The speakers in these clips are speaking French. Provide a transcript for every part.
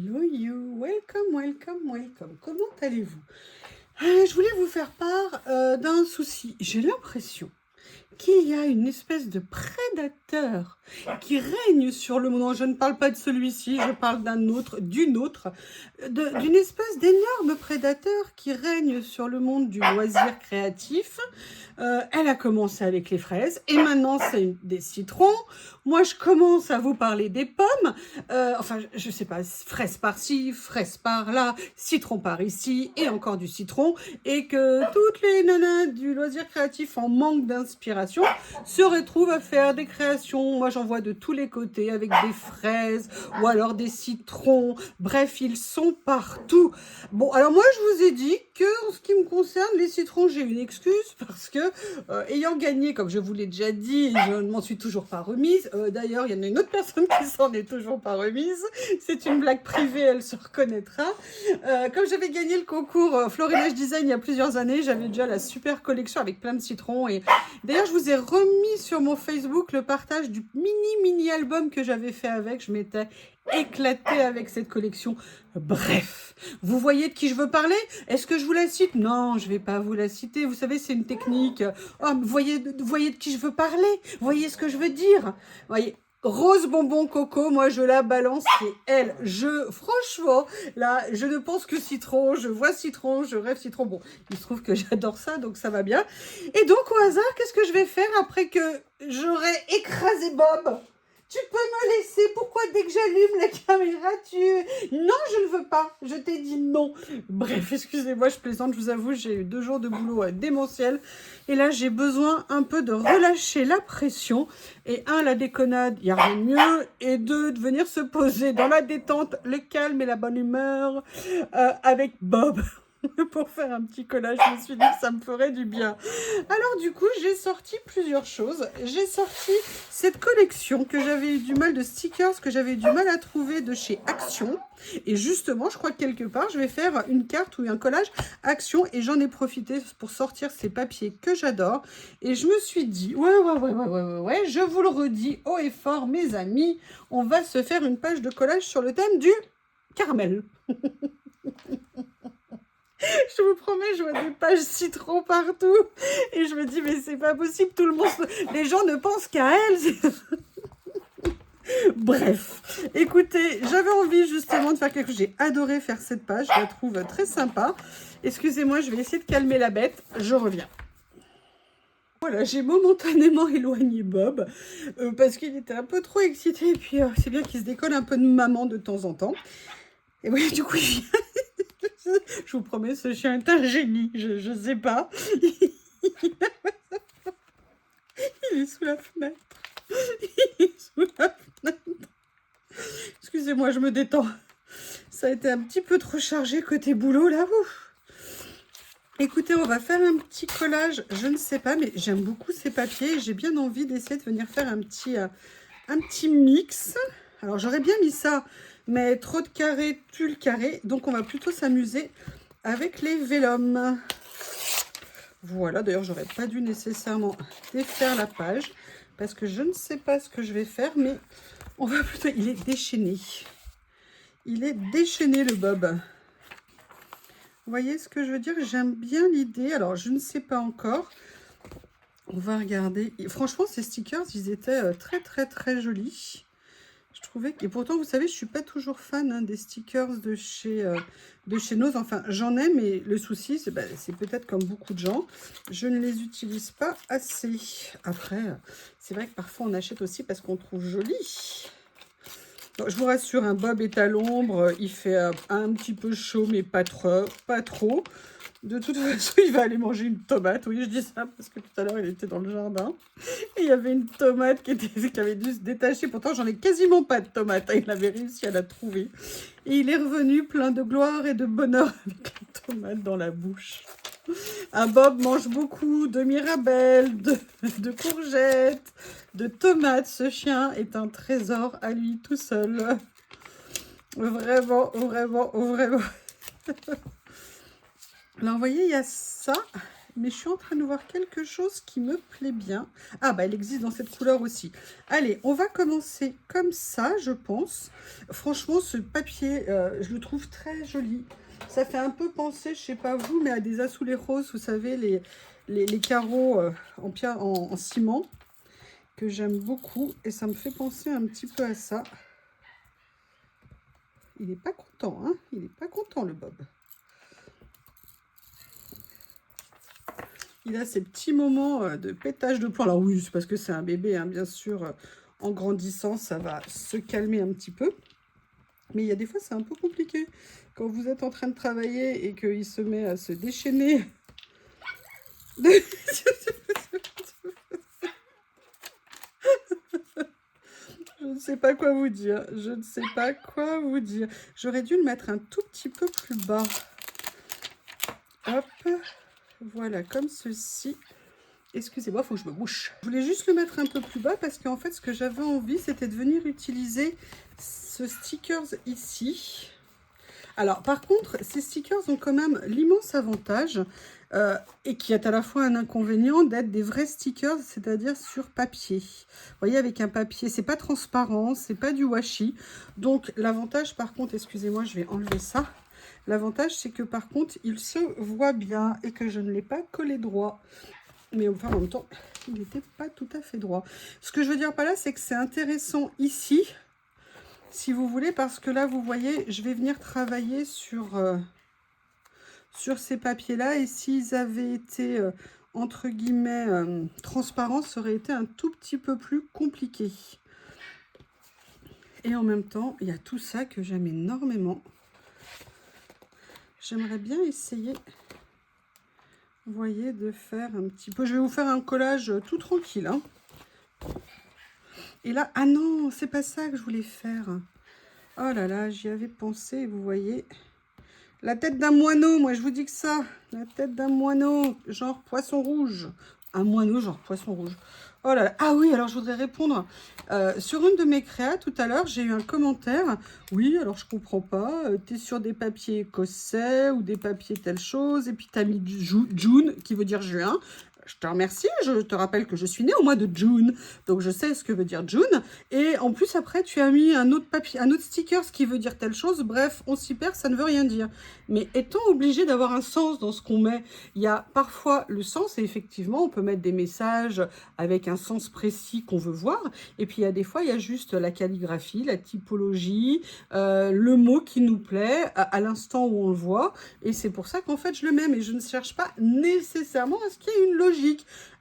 Hello you, welcome, welcome, welcome. Comment allez-vous? Je voulais vous faire part d'un souci. J'ai l'impression qu'il y a une espèce de prédateur qui règne sur le monde. Non, je ne parle pas de celui-ci, je parle d'une autre, d'une espèce d'énorme prédateur qui règne sur le monde du loisir créatif. Elle a commencé avec les fraises et maintenant c'est des citrons. Moi, je commence à vous parler des pommes. Enfin, je sais pas, fraises par-ci, fraises par-là, citron par ici et encore du citron. Et que toutes les nanas du loisir créatif en manque d'inspiration se retrouvent à faire des créations. Moi, j'en vois de tous les côtés avec des fraises ou alors des citrons. Bref, ils sont partout. Bon, alors moi, je vous ai dit que en ce qui me concerne, les citrons, j'ai une excuse parce que ayant gagné, comme je vous l'ai déjà dit, je ne m'en suis toujours pas remise. D'ailleurs, il y en a une autre personne qui s'en est toujours pas remise. C'est une blague privée, elle se reconnaîtra. Comme j'avais gagné le concours Florilège Design il y a plusieurs années, j'avais déjà la super collection avec plein de citrons. Et d'ailleurs, je vous ai remis sur mon Facebook le partage du mini album que j'avais fait avec. Je m'étais éclatée avec cette collection. Bref, vous voyez de qui je veux parler? Est-ce que je vous la cite? Non, je vais pas vous la citer. Vous savez, c'est une technique. Oh, vous voyez de qui je veux parler? Vous voyez ce que je veux dire? Vous voyez, Rose Bonbon Coco, moi je la balance, c'est elle. Franchement, là, je ne pense que citron, je vois citron, je rêve citron. Bon, il se trouve que j'adore ça, donc ça va bien. Et donc, au hasard, qu'est-ce que je vais faire après que j'aurai écrasé Bob? Tu peux me laisser? Pourquoi dès que j'allume la caméra, Non, je ne veux pas. Je t'ai dit non. Bref, excusez-moi, je plaisante, je vous avoue, j'ai eu 2 jours de boulot démentiel. Et là, j'ai besoin un peu de relâcher la pression. Et la déconnade, il n'y a rien de mieux. Et 2, de venir se poser dans la détente, le calme et la bonne humeur avec Bob. Pour faire un petit collage, je me suis dit que ça me ferait du bien. Alors du coup, j'ai sorti plusieurs choses. J'ai sorti cette collection que j'avais eu du mal de stickers, que j'avais eu du mal à trouver de chez Action. Et justement, je crois que quelque part, je vais faire une carte ou un collage Action. Et j'en ai profité pour sortir ces papiers que j'adore. Et je me suis dit, ouais, je vous le redis haut et fort, mes amis, on va se faire une page de collage sur le thème du caramel. Je vous promets, je vois des pages citron partout. Et je me dis, mais c'est pas possible, tout le monde... Les gens ne pensent qu'à elle. Bref, écoutez, j'avais envie justement de faire quelque chose. J'ai adoré faire cette page, je la trouve très sympa. Excusez-moi, je vais essayer de calmer la bête. Je reviens. Voilà, j'ai momentanément éloigné Bob parce qu'il était un peu trop excité. Et puis, c'est bien qu'il se décolle un peu de maman de temps en temps. Et oui, du coup, il vient... Je vous promets, ce chien est un génie. Je sais pas. Il est sous la fenêtre. Il est sous la fenêtre. Excusez-moi, je me détends. Ça a été un petit peu trop chargé côté boulot, là. Ouf. Écoutez, on va faire un petit collage. Je ne sais pas, mais j'aime beaucoup ces papiers. J'ai bien envie d'essayer de venir faire un petit mix. Alors, j'aurais bien mis ça, mais trop de carrés tue le carré. Donc, on va plutôt s'amuser avec les vélums. Voilà, d'ailleurs, j'aurais pas dû nécessairement défaire la page parce que je ne sais pas ce que je vais faire, mais on va plutôt... Il est déchaîné. Il est déchaîné, le Bob. Vous voyez ce que je veux dire? J'aime bien l'idée. Alors, je ne sais pas encore. On va regarder. Et franchement, ces stickers, ils étaient très jolis. Je trouvais que... Et pourtant, vous savez, je suis pas toujours fan des stickers de chez Nose. Enfin, j'en ai, mais le souci, c'est peut-être comme beaucoup de gens, je ne les utilise pas assez. Après, c'est vrai que parfois, on achète aussi parce qu'on trouve joli. Donc, je vous rassure, un Bob est à l'ombre. Il fait un petit peu chaud, mais pas trop. De toute façon, il va aller manger une tomate. Oui, je dis ça parce que tout à l'heure, il était dans le jardin. Et il y avait une tomate qui avait dû se détacher. Pourtant, j'en ai quasiment pas de tomate. Il avait réussi à la trouver. Et il est revenu plein de gloire et de bonheur avec la tomate dans la bouche. Un Bob mange beaucoup de mirabelles, de courgettes, de tomates. Ce chien est un trésor à lui tout seul. Vraiment. Alors, vous voyez, il y a ça. mais je suis en train de voir quelque chose qui me plaît bien. Ah, bah, elle existe dans cette couleur aussi. Allez, on va commencer comme ça, je pense. Franchement, ce papier, je le trouve très joli. Ça fait un peu penser, je sais pas vous, mais à des azulejos, vous savez, les carreaux en ciment, que j'aime beaucoup. Et ça me fait penser un petit peu à ça. Il n'est pas content, hein? Il n'est pas content, le Bob. Il a ses petits moments de pétage de plomb. Alors oui, c'est parce que c'est un bébé, hein, bien sûr. En grandissant, ça va se calmer un petit peu. Mais il y a des fois, c'est un peu compliqué. Quand vous êtes en train de travailler et qu'il se met à se déchaîner. Je ne sais pas quoi vous dire. Je ne sais pas quoi vous dire. J'aurais dû le mettre un tout petit peu plus bas. Hop. Voilà, comme ceci. Excusez-moi, il faut que je me bouche. Je voulais juste le mettre un peu plus bas parce qu'en fait, ce que j'avais envie, c'était de venir utiliser ce stickers ici. Alors, par contre, ces stickers ont quand même l'immense avantage et qui est à la fois un inconvénient d'être des vrais stickers, c'est-à-dire sur papier. Vous voyez, avec un papier, c'est pas transparent, c'est pas du washi. Donc, l'avantage, par contre, excusez-moi, je vais enlever ça. L'avantage, c'est que par contre, il se voit bien et que je ne l'ai pas collé droit. Mais enfin, en même temps, il n'était pas tout à fait droit. Ce que je veux dire par là, c'est que c'est intéressant ici, si vous voulez, parce que là, vous voyez, je vais venir travailler sur ces papiers-là. Et s'ils avaient été, entre guillemets, transparents, ça aurait été un tout petit peu plus compliqué. Et en même temps, il y a tout ça que j'aime énormément. J'aimerais bien essayer, vous voyez, de faire un petit peu... Je vais vous faire un collage tout tranquille, hein. Et là, ah non, c'est pas ça que je voulais faire. Oh là là, j'y avais pensé, vous voyez. La tête d'un moineau, moi je vous dis que ça. La tête d'un moineau, genre poisson rouge. Un moineau, genre poisson rouge. Oh là là. Ah oui, alors je voudrais répondre. Sur une de mes créas, tout à l'heure, j'ai eu un commentaire. Oui, alors je comprends pas. T'es sur des papiers écossais ou des papiers telle chose. Et puis t'as mis June, qui veut dire juin. Je te remercie, je te rappelle que je suis née au mois de June, donc je sais ce que veut dire June. Et en plus, après, tu as mis un autre papier, un autre sticker, ce qui veut dire telle chose. Bref, on s'y perd, ça ne veut rien dire. Mais étant obligé d'avoir un sens dans ce qu'on met, il y a parfois le sens, et effectivement, on peut mettre des messages avec un sens précis qu'on veut voir. Et puis, il y a des fois, il y a juste la calligraphie, la typologie, le mot qui nous plaît à l'instant où on le voit. Et c'est pour ça qu'en fait, je le mets, mais je ne cherche pas nécessairement à ce qu'il y ait une logique.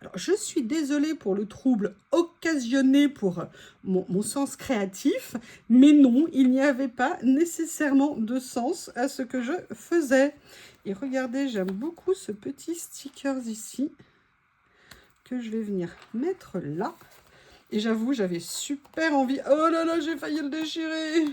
Alors, je suis désolée pour le trouble occasionné pour mon sens créatif, mais non, il n'y avait pas nécessairement de sens à ce que je faisais. Et regardez, j'aime beaucoup ce petit sticker ici, que je vais venir mettre là. Et j'avoue, j'avais super envie... Oh là là, j'ai failli le déchirer!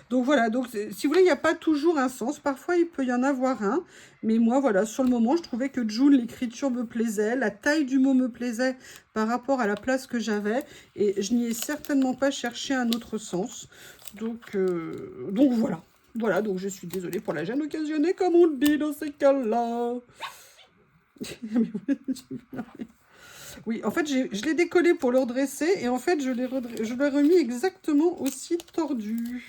Donc voilà, donc si vous voulez, il n'y a pas toujours un sens. Parfois, il peut y en avoir un. Mais moi, voilà, sur le moment, je trouvais que June, l'écriture me plaisait. La taille du mot me plaisait par rapport à la place que j'avais. Et je n'y ai certainement pas cherché un autre sens. Donc voilà. Voilà, donc je suis désolée pour la gêne occasionnée, comme on le dit dans ces cas-là. Oui, en fait, je l'ai décollé pour le redresser. Et en fait, je l'ai remis exactement aussi tordu.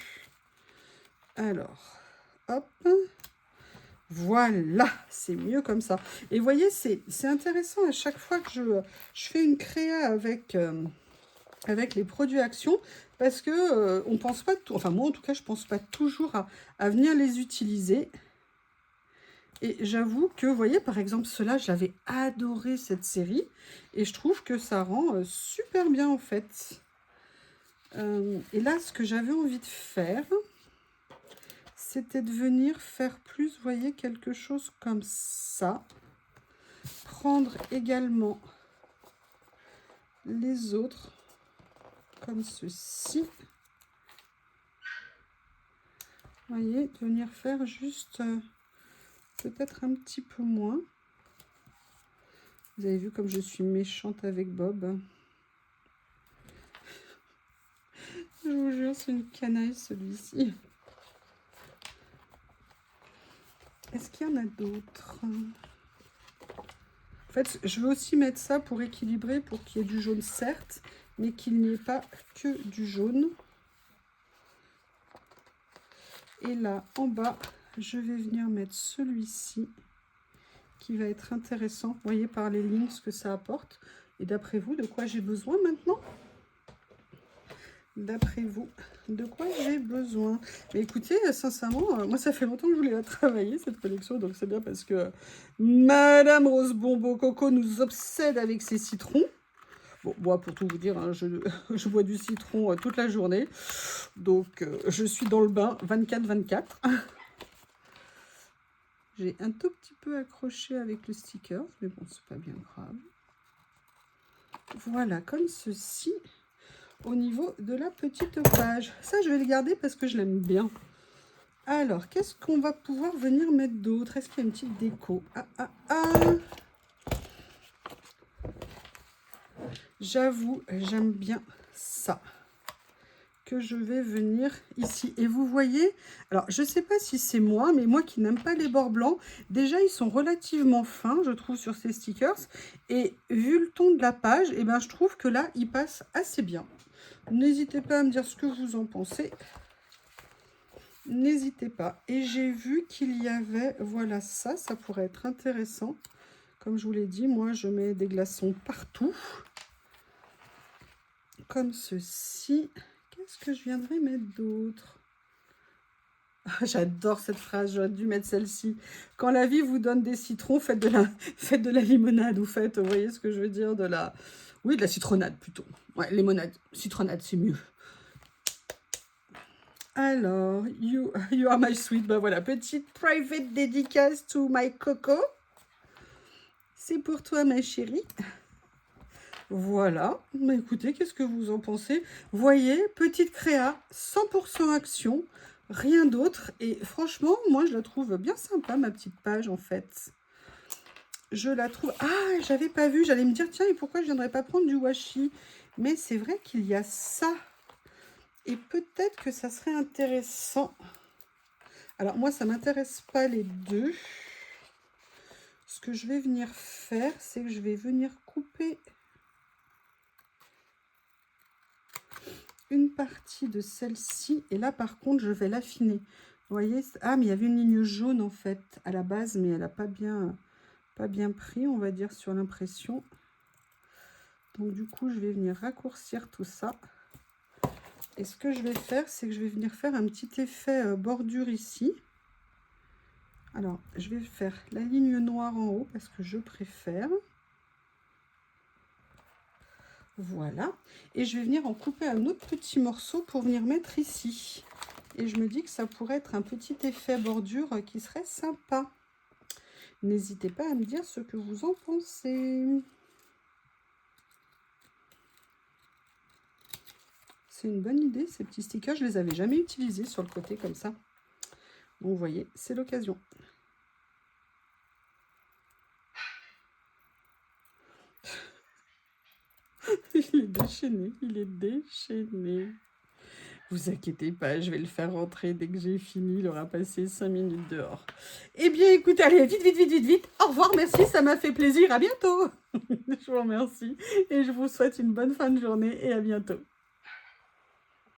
Alors, hop, voilà, c'est mieux comme ça. Et vous voyez, c'est intéressant à chaque fois que je fais une créa avec les produits Action, parce que on pense pas, enfin moi en tout cas, je pense pas toujours à venir les utiliser. Et j'avoue que, vous voyez, par exemple, cela, j'avais adoré cette série, et je trouve que ça rend super bien en fait. Et là, ce que j'avais envie de faire, c'était de venir faire plus, vous voyez, quelque chose comme ça. Prendre également les autres, comme ceci. Vous voyez, de venir faire juste peut-être un petit peu moins. Vous avez vu comme je suis méchante avec Bob. Je vous jure, c'est une canaille celui-ci. Est-ce qu'il y en a d'autres? En fait, je veux aussi mettre ça pour équilibrer, pour qu'il y ait du jaune, certes, mais qu'il n'y ait pas que du jaune. Et là, en bas, je vais venir mettre celui-ci, qui va être intéressant. Vous voyez par les lignes ce que ça apporte. Et d'après vous, de quoi j'ai besoin maintenant? D'après vous, de quoi j'ai besoin? Mais écoutez, sincèrement, moi ça fait longtemps que je voulais la travailler, cette collection, donc c'est bien parce que Madame Rose Bonbon Coco nous obsède avec ses citrons. Bon, moi, pour tout vous dire, hein, je bois du citron toute la journée, donc je suis dans le bain 24-24. J'ai un tout petit peu accroché avec le sticker, mais bon, c'est pas bien grave. Voilà, comme ceci. Au niveau de la petite page. Ça, je vais le garder parce que je l'aime bien. Alors, qu'est-ce qu'on va pouvoir venir mettre d'autre? Est-ce qu'il y a une petite déco? J'avoue, j'aime bien ça. Que je vais venir ici. Et vous voyez, alors, je ne sais pas si c'est moi, mais moi qui n'aime pas les bords blancs, déjà, ils sont relativement fins, je trouve, sur ces stickers. Et vu le ton de la page, eh ben, je trouve que là, ils passent assez bien. N'hésitez pas à me dire ce que vous en pensez. N'hésitez pas. Et j'ai vu qu'il y avait, voilà ça pourrait être intéressant. Comme je vous l'ai dit, moi je mets des glaçons partout. Comme ceci. Qu'est-ce que je viendrais mettre d'autre? J'adore cette phrase, j'aurais dû mettre celle-ci. Quand la vie vous donne des citrons, faites de la limonade ou faites, vous voyez ce que je veux dire, de la... Oui, de la citronnade plutôt. Ouais, limonade, citronnade, c'est mieux. Alors, you are my sweet. Ben voilà, petite private dédicace to my Coco. C'est pour toi, ma chérie. Voilà. Mais écoutez, qu'est-ce que vous en pensez? Voyez, petite créa, 100% action, rien d'autre. Et franchement, moi, je la trouve bien sympa, ma petite page, en fait. Je la trouve... Ah, j'avais pas vu. J'allais me dire, tiens, et pourquoi je viendrais pas prendre du washi? Mais c'est vrai qu'il y a ça. Et peut-être que ça serait intéressant. Alors, moi, ça ne m'intéresse pas les deux. Ce que je vais venir faire, c'est que je vais venir couper une partie de celle-ci. Et là, par contre, je vais l'affiner. Vous voyez? Ah, mais il y avait une ligne jaune, en fait, à la base, mais elle n'a pas bien pris, on va dire, sur l'impression. Donc, du coup, je vais venir raccourcir tout ça. Et ce que je vais faire, c'est que je vais venir faire un petit effet bordure ici. Alors, je vais faire la ligne noire en haut parce que je préfère. Voilà. Et je vais venir en couper un autre petit morceau pour venir mettre ici. Et je me dis que ça pourrait être un petit effet bordure qui serait sympa. N'hésitez pas à me dire ce que vous en pensez. C'est une bonne idée, ces petits stickers. Je ne les avais jamais utilisés sur le côté comme ça. Donc, vous voyez, c'est l'occasion. Il est déchaîné, il est déchaîné. Vous inquiétez pas, je vais le faire rentrer dès que j'ai fini. Il aura passé 5 minutes dehors. Eh bien, écoutez, allez, vite, vite, vite, vite, vite. Au revoir, merci, ça m'a fait plaisir. À bientôt. Je vous remercie et je vous souhaite une bonne fin de journée et à bientôt.